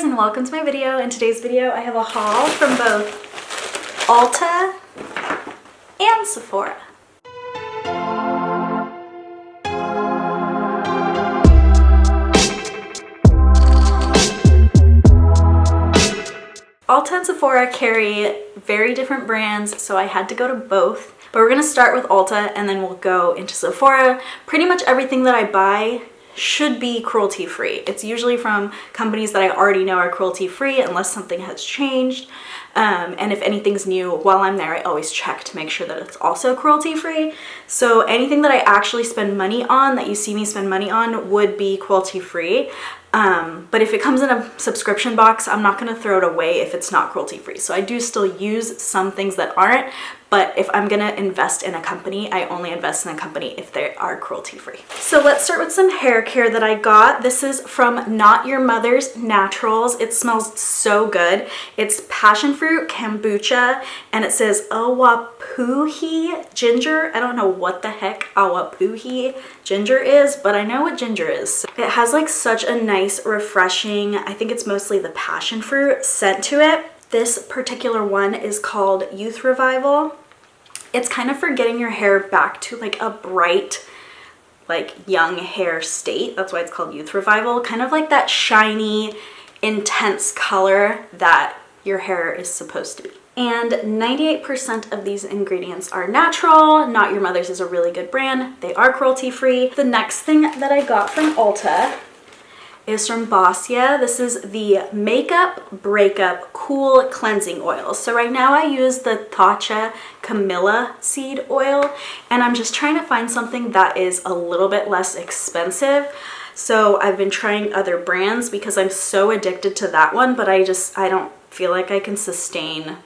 guys, and welcome to my video. In today's video I have a haul from both Ulta and Sephora. Ulta and Sephora carry very different brands, so I had to go to both. But we're gonna start with Ulta and then we'll go into Sephora. Pretty much everything that I buy should be cruelty free. It's usually from companies that I already know are cruelty free unless something has changed. And if anything's new while I'm there, I always check to make sure that it's also cruelty free. So anything that I actually spend money on, that you see me spend money on, would be cruelty free. But if it comes in a subscription box, I'm not gonna throw it away if it's not cruelty free. So I do still use some things that aren't, but if I'm gonna invest in a company, I only invest in a company if they are cruelty free. So let's start with some hair care that I got. This is from Not Your Mother's Naturals. It smells so good. It's passion fruit kombucha and it says Awapuhi ginger. I don't know what the heck Awapuhi ginger is, but I know what ginger is. It has like such a nice, refreshing, I think it's mostly the passion fruit scent to it. This particular one is called Youth Revival. It's kind of for getting your hair back to like a bright, like young hair state. That's why it's called Youth Revival. Kind of like that shiny, intense color that your hair is supposed to be. And 98% of these ingredients are natural. Not Your Mother's is a really good brand. They are cruelty free. The next thing that I got from Ulta is from Vasya. This is the Makeup Breakup Cool Cleansing Oil. So right now I use the Tatcha Camilla seed oil, and I'm just trying to find something that is a little bit less expensive. So I've been trying other brands because I'm so addicted to that one, but I don't feel like I can sustain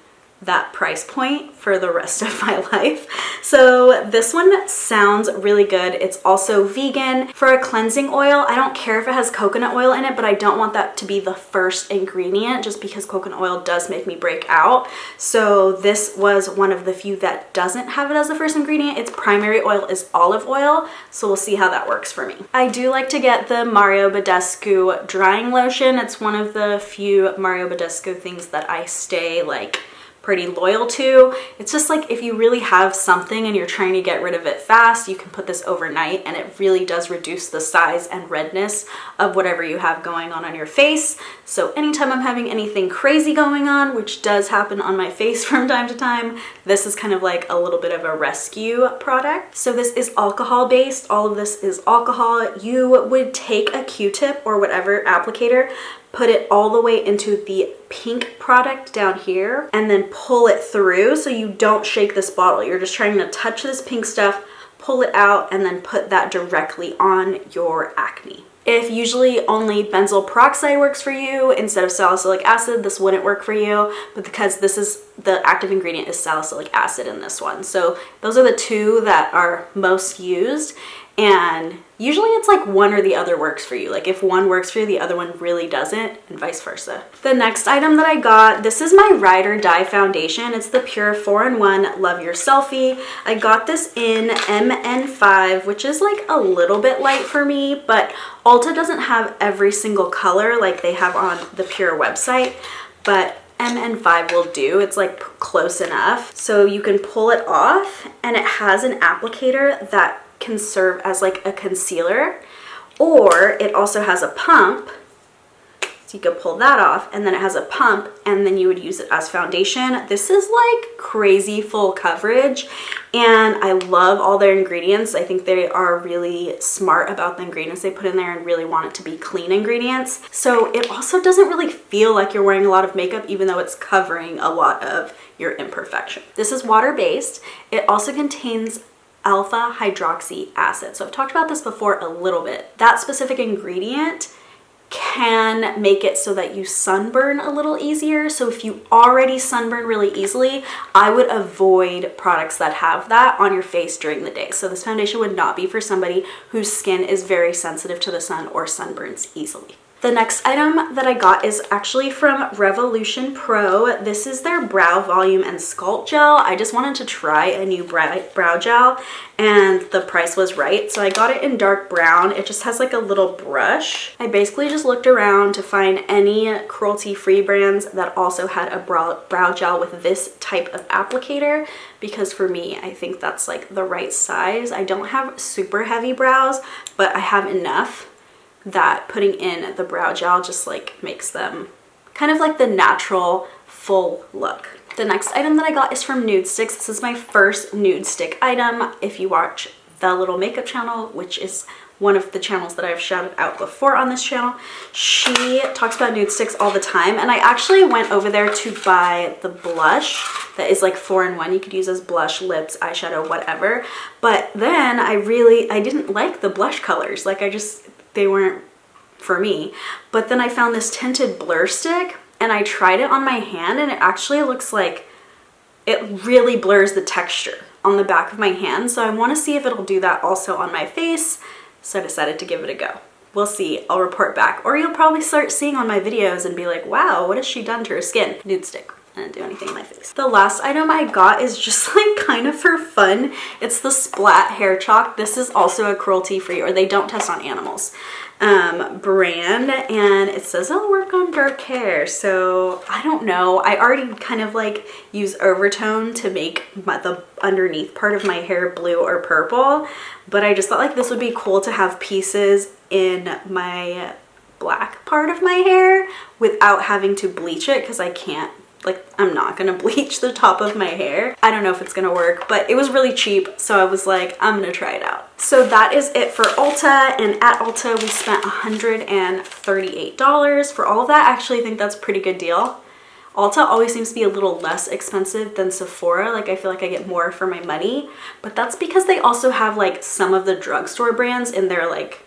that price point for the rest of my life. So this one sounds really good. It's also vegan. For a cleansing oil, I don't care if it has coconut oil in it, but I don't want that to be the first ingredient just because coconut oil does make me break out. So this was one of the few that doesn't have it as the first ingredient. Its primary oil is olive oil, so we'll see how that works for me. I do like to get the Mario Badescu drying lotion. It's one of the few Mario Badescu things that I stay like pretty loyal to. It's just like if you really have something and you're trying to get rid of it fast, you can put this overnight and it really does reduce the size and redness of whatever you have going on your face. So anytime I'm having anything crazy going on, which does happen on my face from time to time, this is kind of like a little bit of a rescue product. So this is alcohol based. All of this is alcohol. You would take a Q-tip or whatever applicator, put it all the way into the pink product down here and then pull it through so you don't shake this bottle. You're just trying to touch this pink stuff, pull it out, and then put that directly on your acne. If usually only benzoyl peroxide works for you instead of salicylic acid, this wouldn't work for you, but because this is the active ingredient is salicylic acid in this one. So those are the two that are most used. And usually it's like one or the other works for you. Like if one works for you, the other one really doesn't, and vice versa. The next item that I got, this is my Ride or Die foundation. It's the Pure 4-in-1 Love Your Selfie. I got this in MN5, which is like a little bit light for me, but Ulta doesn't have every single color like they have on the Pure website, but MN5 will do. It's like close enough. So you can pull it off and it has an applicator that can serve as like a concealer, or it also has a pump, so you could pull that off, and then it has a pump and then you would use it as foundation. This is like crazy full coverage and I love all their ingredients. I think they are really smart about the ingredients they put in there and really want it to be clean ingredients. So it also doesn't really feel like you're wearing a lot of makeup even though it's covering a lot of your imperfection. This is water-based. It also contains alpha hydroxy acid. So I've talked about this before a little bit. That specific ingredient can make it so that you sunburn a little easier. So if you already sunburn really easily, I would avoid products that have that on your face during the day. So this foundation would not be for somebody whose skin is very sensitive to the sun or sunburns easily. The next item that I got is actually from Revolution Pro. This is their Brow Volume and Sculpt Gel. I just wanted to try a new brow gel and the price was right. So I got it in dark brown. It just has like a little brush. I basically just looked around to find any cruelty-free brands that also had a brow gel with this type of applicator, because for me, I think that's like the right size. I don't have super heavy brows, but I have enough that putting in the brow gel just like makes them kind of like the natural full look. The next item that I got is from Nude Stick. This is my first Nude Stick item. If you watch The Little Makeup channel, which is one of the channels that I've shouted out before on this channel, she talks about nude sticks all the time, and I actually went over there to buy the blush that is like 4-in-1. You could use as blush, lips, eyeshadow, whatever. But then I didn't like the blush colors. Like they weren't for me. But then I found this tinted blur stick and I tried it on my hand, and it actually looks like it really blurs the texture on the back of my hand. So I want to see if it'll do that also on my face. So I decided to give it a go. We'll see. I'll report back. Or you'll probably start seeing on my videos and be like, wow, what has she done to her skin? Nude Stick. I didn't do anything in my face. The last item I got is just like kind of for fun. It's the Splat hair chalk. This is also a cruelty-free, or they don't test on animals, brand, and it says it'll work on dark hair. So I don't know. I already kind of like use overtone to make the underneath part of my hair blue or purple, but I just thought like this would be cool to have pieces in my black part of my hair without having to bleach it, because I can't. Like, I'm not gonna bleach the top of my hair. I don't know if it's gonna work, but it was really cheap, so I was like, I'm gonna try it out. So that is it for Ulta, and at Ulta we spent $138. For all of that, I actually think that's a pretty good deal. Ulta always seems to be a little less expensive than Sephora. Like, I feel like I get more for my money, but that's because they also have like some of the drugstore brands in their like,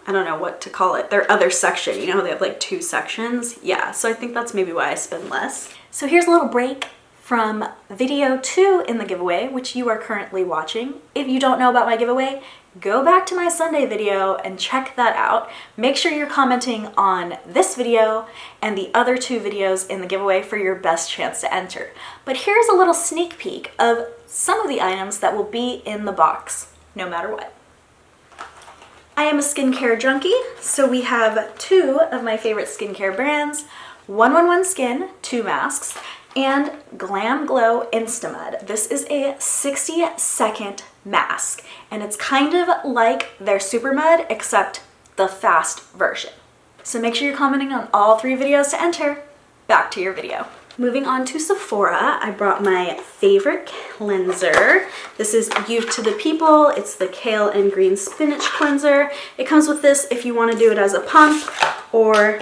I don't know what to call it, their other section. You know, they have like 2 sections. Yeah, so I think that's maybe why I spend less. So here's a little break from video 2 in the giveaway, which you are currently watching. If you don't know about my giveaway, go back to my Sunday video and check that out. Make sure you're commenting on this video and the other 2 videos in the giveaway for your best chance to enter. But here's a little sneak peek of some of the items that will be in the box, no matter what. I am a skincare junkie, so we have 2 of my favorite skincare brands, 111 Skin 2 masks, and Glam Glow Instamud. This is a 60-second mask, and it's kind of like their Super Mud, except the fast version. So make sure you're commenting on all 3 videos to enter. Back to your video. Moving on to Sephora, I brought my favorite cleanser. This is Youth to the People. It's the Kale and Green Spinach Cleanser. It comes with this if you want to do it as a pump, or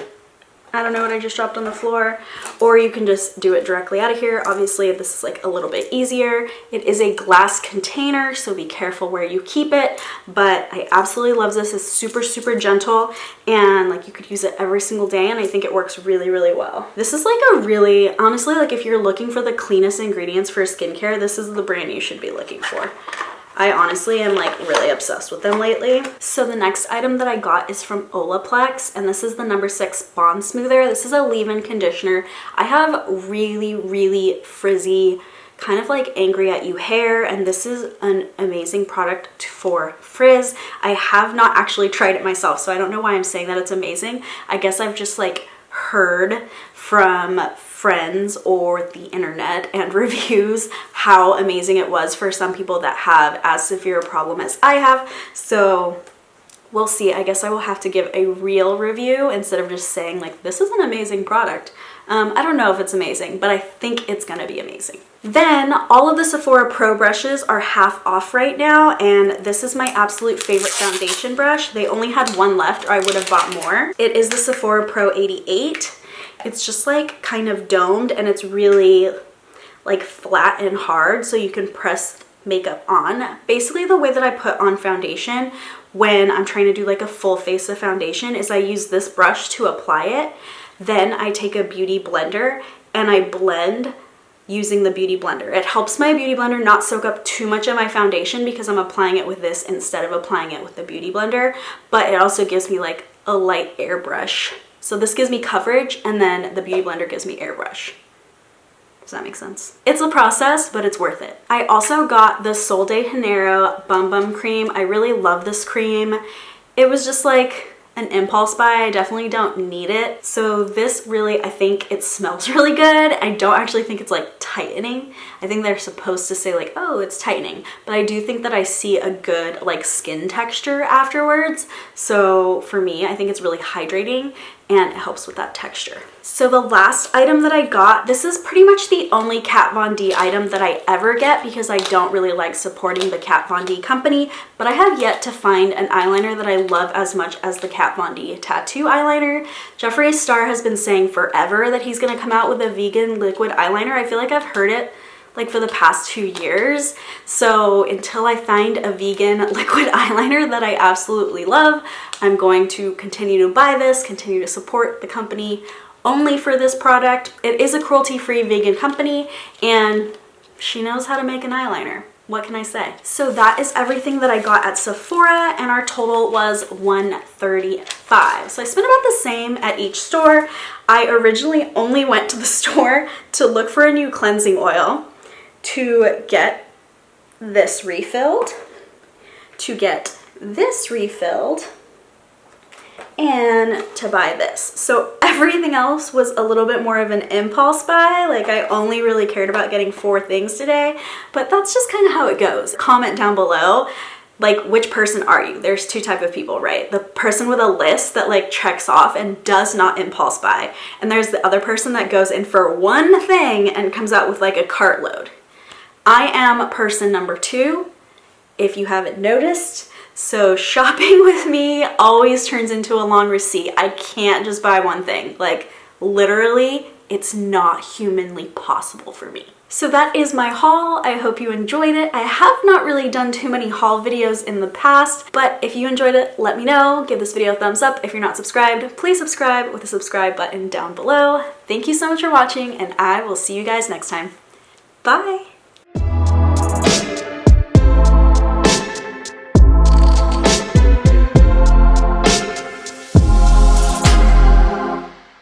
I don't know what I just dropped on the floor, or you can just do it directly out of here. Obviously, this is like a little bit easier. It is a glass container, so be careful where you keep it, but I absolutely love this. It's super, super gentle, and like you could use it every single day, and I think it works really, really well. This is like a really, honestly, like if you're looking for the cleanest ingredients for skincare, this is the brand you should be looking for. I honestly am like really obsessed with them lately. So the next item that I got is from Olaplex, and this is the No. 6 Bond Smoother. This is a leave-in conditioner. I have really, really frizzy, kind of like angry at you hair, and this is an amazing product for frizz. I have not actually tried it myself, so I don't know why I'm saying that it's amazing. I guess I've just like heard from friends or the internet and reviews how amazing it was for some people that have as severe a problem as I have. So we'll see. I guess I will have to give a real review instead of just saying like, this is an amazing product. I don't know if it's amazing, but I think it's gonna be amazing. Then all of the Sephora Pro brushes are half off right now, and this is my absolute favorite foundation brush. They only had 1 left, or I would have bought more. It is the Sephora Pro 88. It's just like kind of domed, and it's really like flat and hard, so you can press makeup on. Basically, the way that I put on foundation when I'm trying to do like a full face of foundation is I use this brush to apply it. Then I take a beauty blender and I blend using the beauty blender. It helps my beauty blender not soak up too much of my foundation because I'm applying it with this instead of applying it with the beauty blender, but it also gives me like a light airbrush. So this gives me coverage, and then the Beauty Blender gives me airbrush. Does that make sense? It's a process, but it's worth it. I also got the Sol de Janeiro Bum Bum Cream. I really love this cream. It was just like an impulse buy. I definitely don't need it. So this really, I think it smells really good. I don't actually think it's like tightening. I think they're supposed to say like, oh, it's tightening, but I do think that I see a good like skin texture afterwards. So for me, I think it's really hydrating and it helps with that texture. So the last item that I got, this is pretty much the only Kat Von D item that I ever get because I don't really like supporting the Kat Von D company, but I have yet to find an eyeliner that I love as much as the Kat Von D tattoo eyeliner. Jeffree Star has been saying forever that he's gonna come out with a vegan liquid eyeliner. I feel like I've heard it like for the past 2 years. So until I find a vegan liquid eyeliner that I absolutely love, I'm going to continue to buy this, continue to support the company only for this product. It is a cruelty-free vegan company and she knows how to make an eyeliner. What can I say? So that is everything that I got at Sephora, and our total was $135. So I spent about the same at each store. I originally only went to the store to look for a new cleansing oil, to get this refilled, to get this refilled, and to buy this. So everything else was a little bit more of an impulse buy. Like I only really cared about getting 4 things today, but that's just kind of how it goes. Comment down below, like which person are you? There's 2 types of people, right? The person with a list that like checks off and does not impulse buy. And there's the other person that goes in for one thing and comes out with like a cartload. I am person number 2, if you haven't noticed. So shopping with me always turns into a long receipt. I can't just buy one thing. Like literally, it's not humanly possible for me. So that is my haul. I hope you enjoyed it. I have not really done too many haul videos in the past, but if you enjoyed it, let me know. Give this video a thumbs up. If you're not subscribed, please subscribe with the subscribe button down below. Thank you so much for watching, and I will see you guys next time. Bye!